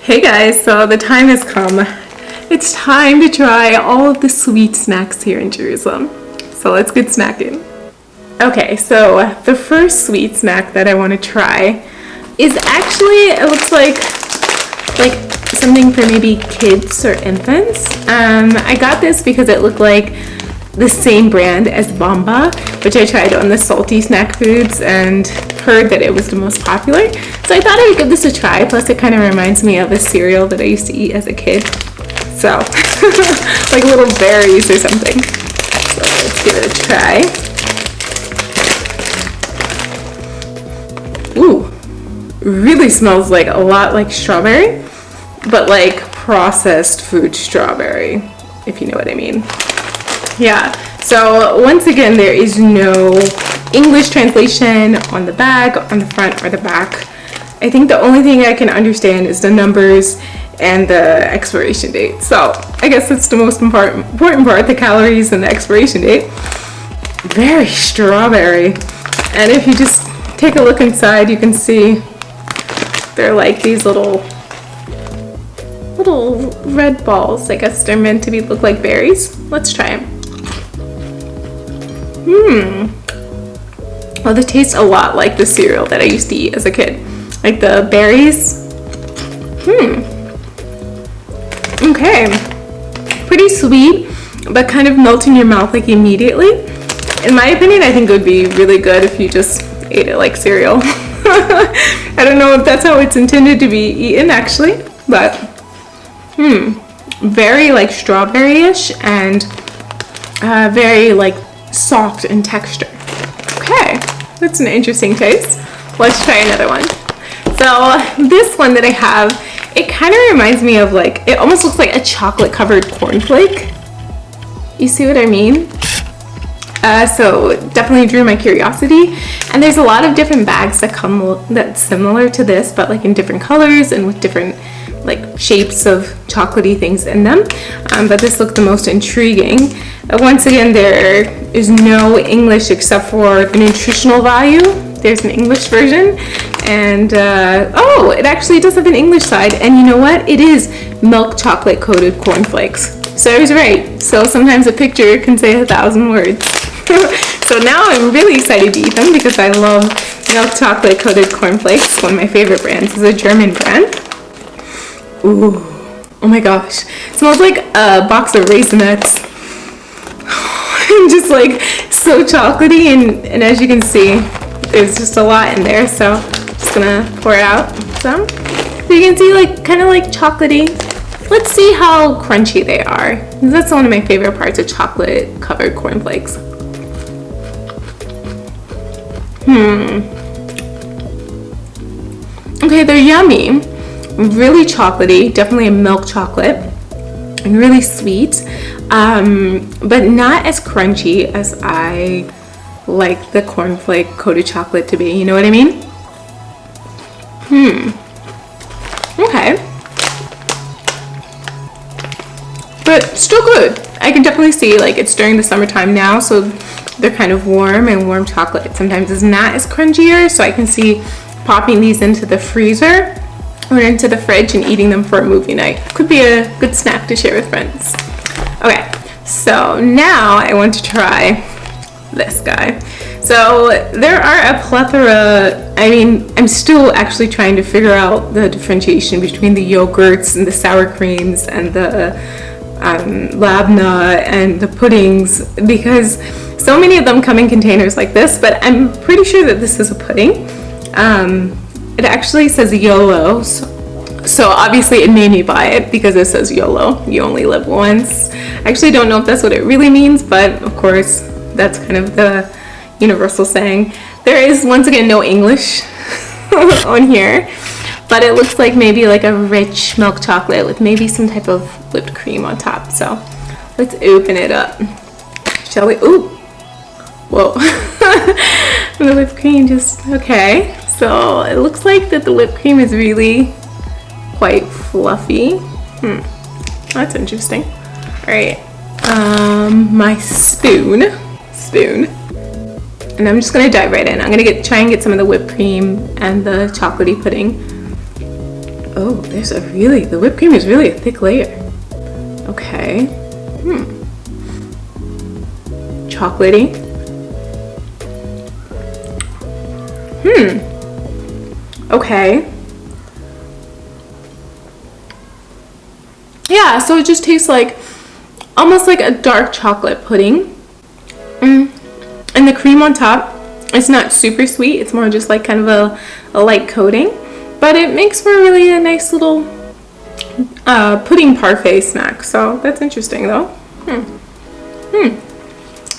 Hey guys, so the time has come. It's time to try all of the sweet snacks here in Jerusalem. So let's get snacking. Okay, so the first sweet snack that I want to try is actually, it looks like something for maybe kids or infants. I got this because it looked like the same brand as Bomba, which I tried on the salty snack foods and heard that it was the most popular. So I thought I would give this a try. Plus it kind of reminds me of a cereal that I used to eat as a kid. So, like little berries or something. So let's give it a try. Ooh, really smells like a lot like strawberry, but like processed food strawberry, if you know what I mean. Yeah, so once again, there is no English translation on the bag, on the front, or the back. I think the only thing I can understand is the numbers and the expiration date. So I guess that's the most important part, the calories and the expiration date. Very strawberry. And if you just take a look inside, you can see they're like these little red balls. I guess they're meant to look like berries. Let's try them. Well, they taste a lot like the cereal that I used to eat as a kid. Like the berries. Okay. Pretty sweet, but kind of melt in your mouth like immediately. In my opinion, I think it would be really good if you just ate it like cereal. I don't know if that's how it's intended to be eaten actually, but very like strawberry-ish and very like soft in texture. Okay, that's an interesting taste. Let's try another one. So this one that I have, it kind of reminds me of like, it almost looks like a chocolate covered cornflake. You see what I mean? So definitely drew my curiosity, and there's a lot of different bags that's similar to this, but like in different colors and with different like shapes of chocolatey things in them, but this looked the most intriguing. Once again, there is no English except for the nutritional value. There's an English version, and oh, it actually does have an English side, and you know what? It is milk chocolate coated cornflakes. So I was right. So sometimes a picture can say 1,000 words. So now I'm really excited to eat them because I love milk chocolate coated cornflakes. One of my favorite brands is a German brand. Ooh, oh my gosh. It smells like a box of Raisinets. And just like so chocolatey, and as you can see, there's just a lot in there, so I'm just gonna pour out some. So you can see like kind of like chocolatey. Let's see how crunchy they are. That's one of my favorite parts of chocolate covered cornflakes. Okay, they're yummy. Really chocolatey, definitely a milk chocolate, and really sweet, but not as crunchy as I like the cornflake coated chocolate to be. You know what I mean? Okay, but still good. I can definitely see like it's during the summertime now, so they're kind of warm, and warm chocolate sometimes is not as crunchier, so I can see popping these into the freezer or into the fridge and eating them for a movie night. Could be a good snack to share with friends. Okay, so now I want to try this guy. So there are a plethora. I mean, I'm still actually trying to figure out the differentiation between the yogurts and the sour creams and the labna and the puddings, because so many of them come in containers like this, but I'm pretty sure that this is a pudding. It actually says YOLO, so obviously it made me buy it because it says YOLO, you only live once. I actually don't know if that's what it really means, but of course that's kind of the universal saying. There is once again no English on here, but it looks like maybe like a rich milk chocolate with maybe some type of whipped cream on top. So let's open it up, shall we? Ooh, whoa. The whipped cream just, okay. So it looks like that the whipped cream is really quite fluffy. That's interesting. All right, my spoon, and I'm just gonna dive right in. I'm gonna try and get some of the whipped cream and the chocolatey pudding. Oh, the whipped cream is really a thick layer. Okay. Chocolatey. Okay. Yeah, so it just tastes like almost like a dark chocolate pudding. And the cream on top, it's not super sweet. It's more just like kind of a light coating. But it makes for really a nice little pudding parfait snack. So that's interesting though.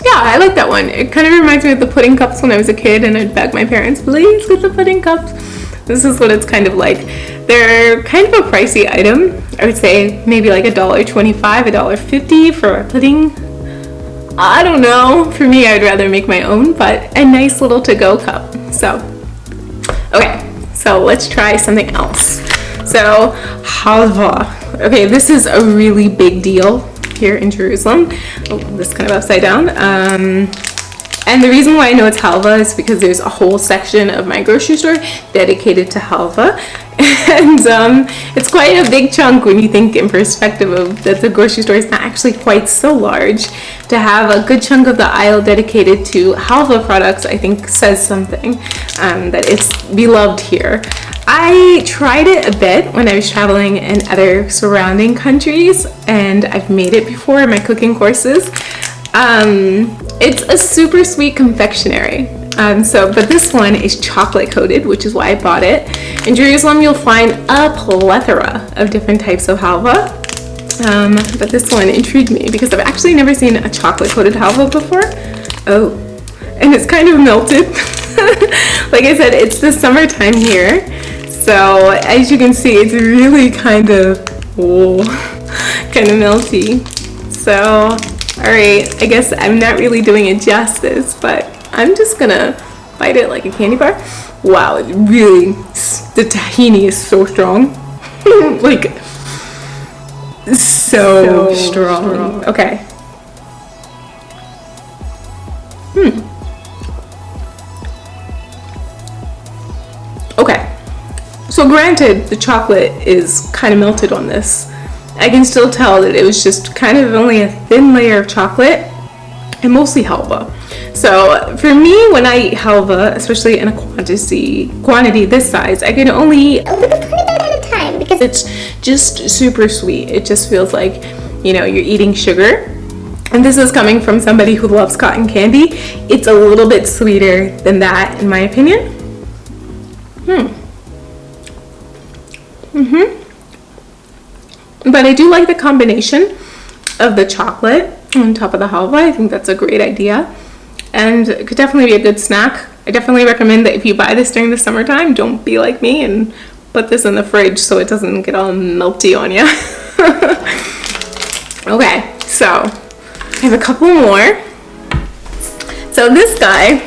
Yeah, I like that one. It kind of reminds me of the pudding cups when I was a kid and I'd beg my parents, please get the pudding cups. This is what it's kind of like. They're kind of a pricey item. I would say maybe like $1.25, $1.50 for a pudding. I don't know. For me, I'd rather make my own, but a nice little to-go cup. So, okay, so let's try something else. So, halva. Okay, this is a really big deal here in Jerusalem. Oh, this is kind of upside down. And the reason why I know it's halva is because there's a whole section of my grocery store dedicated to halva. And it's quite a big chunk when you think in perspective of that the grocery store is not actually quite so large. To have a good chunk of the aisle dedicated to halva products, I think says something, that it's beloved here. I tried it a bit when I was traveling in other surrounding countries, and I've made it before in my cooking courses. It's a super sweet confectionery. But this one is chocolate coated, which is why I bought it. In Jerusalem, you'll find a plethora of different types of halva. But this one intrigued me because I've actually never seen a chocolate coated halva before. Oh, and it's kind of melted. Like I said, it's the summertime here. So as you can see, it's really kind of melty. So, all right, I guess I'm not really doing it justice, but I'm just gonna bite it like a candy bar. Wow, it really, the tahini is so strong. Like, so strong. Okay. Okay. So granted, the chocolate is kind of melted on this. I can still tell that it was just kind of only a thin layer of chocolate and mostly halva. So for me, when I eat halva, especially in a quantity this size, I can only eat a little tiny bit at a time because it's just super sweet. It just feels like, you're eating sugar. And this is coming from somebody who loves cotton candy. It's a little bit sweeter than that, in my opinion. But I do like the combination of the chocolate on top of the halva. I think that's a great idea. And it could definitely be a good snack. I definitely recommend that if you buy this during the summertime, don't be like me and put this in the fridge so it doesn't get all melty on you. Okay, so I have a couple more. So this guy,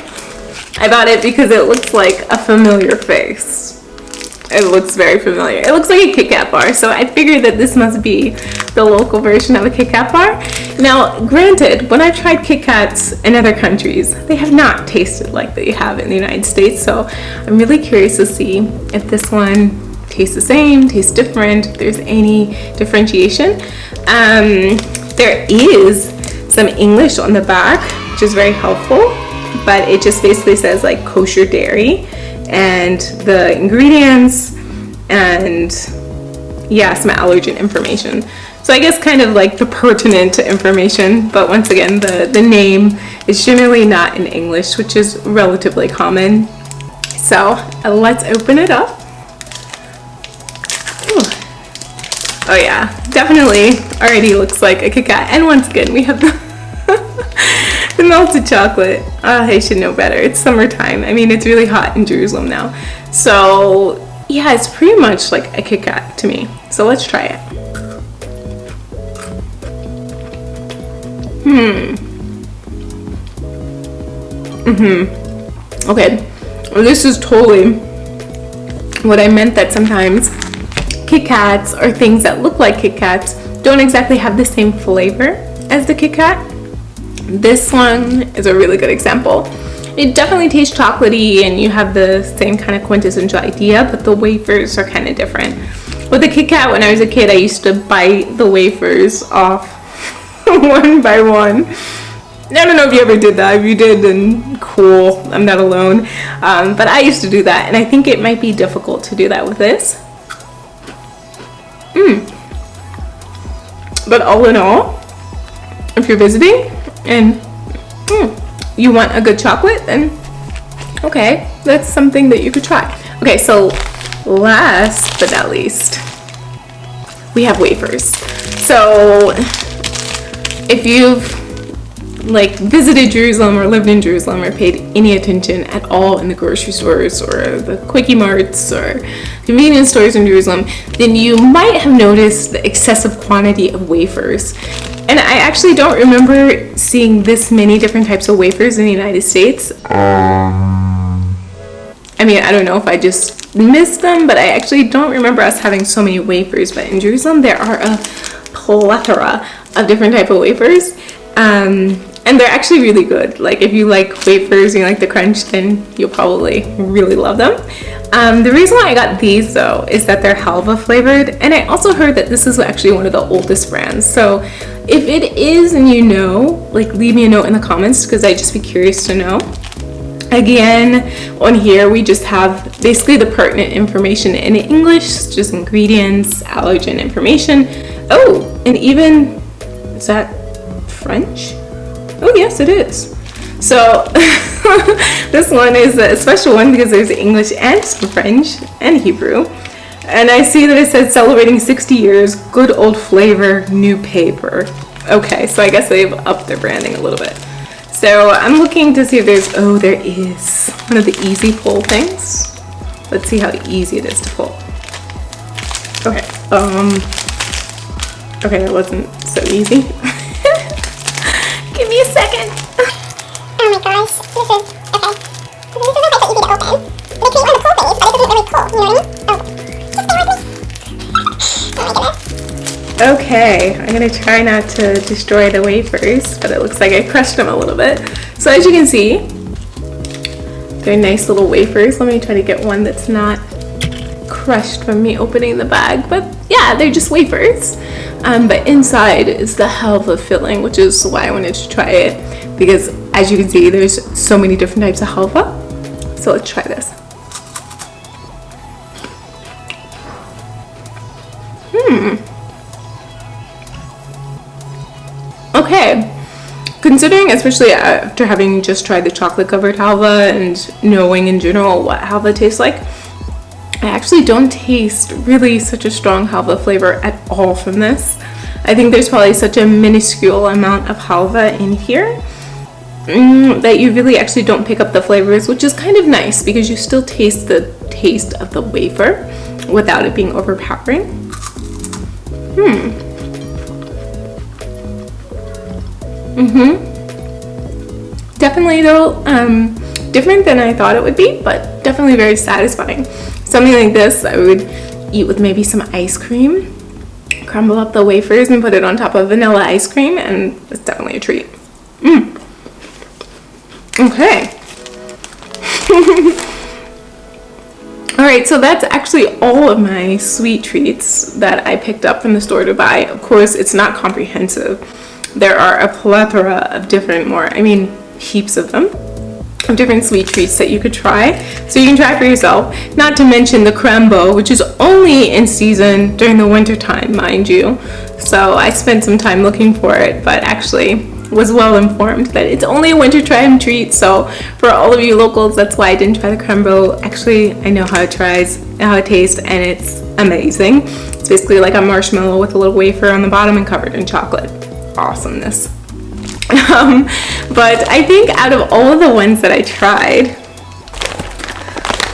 I bought it because it looks like a familiar face. It looks very familiar. It looks like a Kit Kat bar, so I figured that this must be the local version of a Kit Kat bar. Now, granted, when I've tried Kit Kats in other countries, they have not tasted like they have in the United States, so I'm really curious to see if this one tastes the same, tastes different, if there's any differentiation. There is some English on the back, which is very helpful, but it just basically says like kosher dairy and the ingredients and some allergen information. So I guess kind of like the pertinent information, but once again, the name is generally not in English, which is relatively common. So let's open it up. Ooh. Oh yeah, definitely already looks like a Kit Kat. And once again, we have the melted chocolate. I should know better. It's summertime. I mean, it's really hot in Jerusalem now. So yeah, it's pretty much like a Kit Kat to me. So let's try it. Okay, well, this is totally what I meant, that sometimes Kit Kats or things that look like Kit Kats don't exactly have the same flavor as the Kit Kat. This one is a really good example. It definitely tastes chocolatey and you have the same kind of quintessential idea, but the wafers are kind of different. With the Kit Kat, when I was a kid, I used to bite the wafers off one by one. I don't know if you ever did that. If you did, then cool. I'm not alone. But I used to do that, and I think it might be difficult to do that with this. But all in all, if you're visiting and you want a good chocolate, then okay, that's something that you could try. Okay, so last but not least, we have wafers. So if you've like visited Jerusalem or lived in Jerusalem or paid any attention at all in the grocery stores or the Quickie Marts or convenience stores in Jerusalem, then you might have noticed the excessive quantity of wafers. And I actually don't remember seeing this many different types of wafers in the United States. I mean, I don't know if I just missed them, but I actually don't remember us having so many wafers. But in Jerusalem, there are a plethora of different type of wafers. And they're actually really good. Like if you like wafers, you like the crunch, then you'll probably really love them. The reason why I got these though is that they're halva flavored, and I also heard that this is actually one of the oldest brands. So if it is and you know, like leave me a note in the comments because I'd just be curious to know. Again, on here we just have basically the pertinent information in English, just ingredients, allergen information. Oh, and even, is that French? Oh yes, it is. So this one is a special one because there's English and French and Hebrew. And I see that it says celebrating 60 years, good old flavor, new paper. Okay, so I guess they've upped their branding a little bit. So I'm looking to see if there's, oh, there is one of the easy pull things. Let's see how easy it is to pull. Okay, okay, that wasn't so easy. Give me a second. Oh my gosh, this is, okay. This is not that easy to open. They create one of the cool things, but it doesn't really pull, you know what I mean? Oh, just bear with me. Oh my goodness. Okay, I'm gonna try not to destroy the wafers, but it looks like I crushed them a little bit. So as you can see, they're nice little wafers. Let me try to get one that's not crushed from me opening the bag, but yeah, they're just wafers. But inside is the halva filling, which is why I wanted to try it, because as you can see, there's so many different types of halva. So let's try this. Okay, considering, especially after having just tried the chocolate covered halva and knowing in general what halva tastes like, I actually don't taste really such a strong halva flavor at all from this. I think there's probably such a minuscule amount of halva in here that you really actually don't pick up the flavors, which is kind of nice because you still taste the taste of the wafer without it being overpowering. Definitely though, different than I thought it would be, but definitely very satisfying. Something like this I would eat with maybe some ice cream, crumble up the wafers and put it on top of vanilla ice cream, and it's definitely a treat. Okay. Alright, so that's actually all of my sweet treats that I picked up from the store to buy. Of course, it's not comprehensive. There are a plethora of different heaps of them, of different sweet treats that you could try. So you can try for yourself. Not to mention the crembo, which is only in season during the winter time, mind you. So I spent some time looking for it, but actually was well informed that it's only a wintertime treat. So for all of you locals, that's why I didn't try the crembo. Actually, I know how it tastes, and it's amazing. It's basically like a marshmallow with a little wafer on the bottom and covered in chocolate. Awesomeness. But I think out of all of the ones that I tried,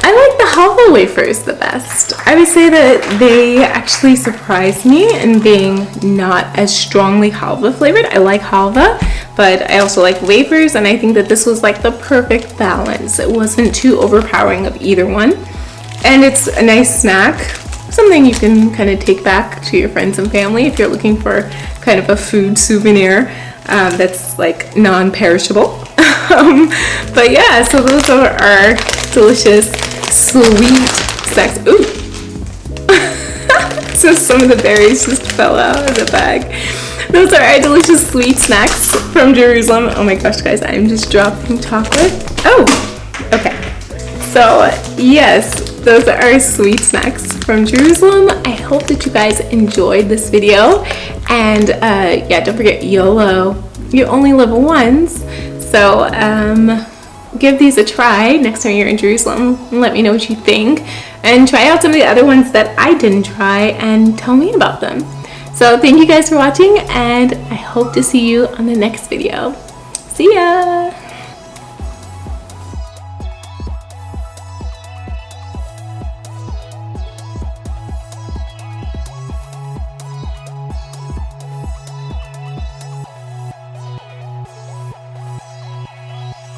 I like the halva wafers the best. I would say that they actually surprised me in being not as strongly halva flavored. I like halva, but I also like wafers, and I think that this was like the perfect balance. It wasn't too overpowering of either one, and it's a nice snack, something you can kind of take back to your friends and family if you're looking for kind of a food souvenir that's like non-perishable. But yeah, so those are our delicious sweet snacks. Ooh. Some of the berries just fell out of the bag. Those are our delicious sweet snacks from Jerusalem. Oh my gosh, guys, I'm just dropping chocolate. Oh, okay. So, yes, those are our sweet snacks from Jerusalem. I hope that you guys enjoyed this video. And yeah, don't forget YOLO. You only live once. So, give these a try next time you're in Jerusalem and let me know what you think. And try out some of the other ones that I didn't try and tell me about them. So thank you guys for watching, and I hope to see you on the next video. See ya!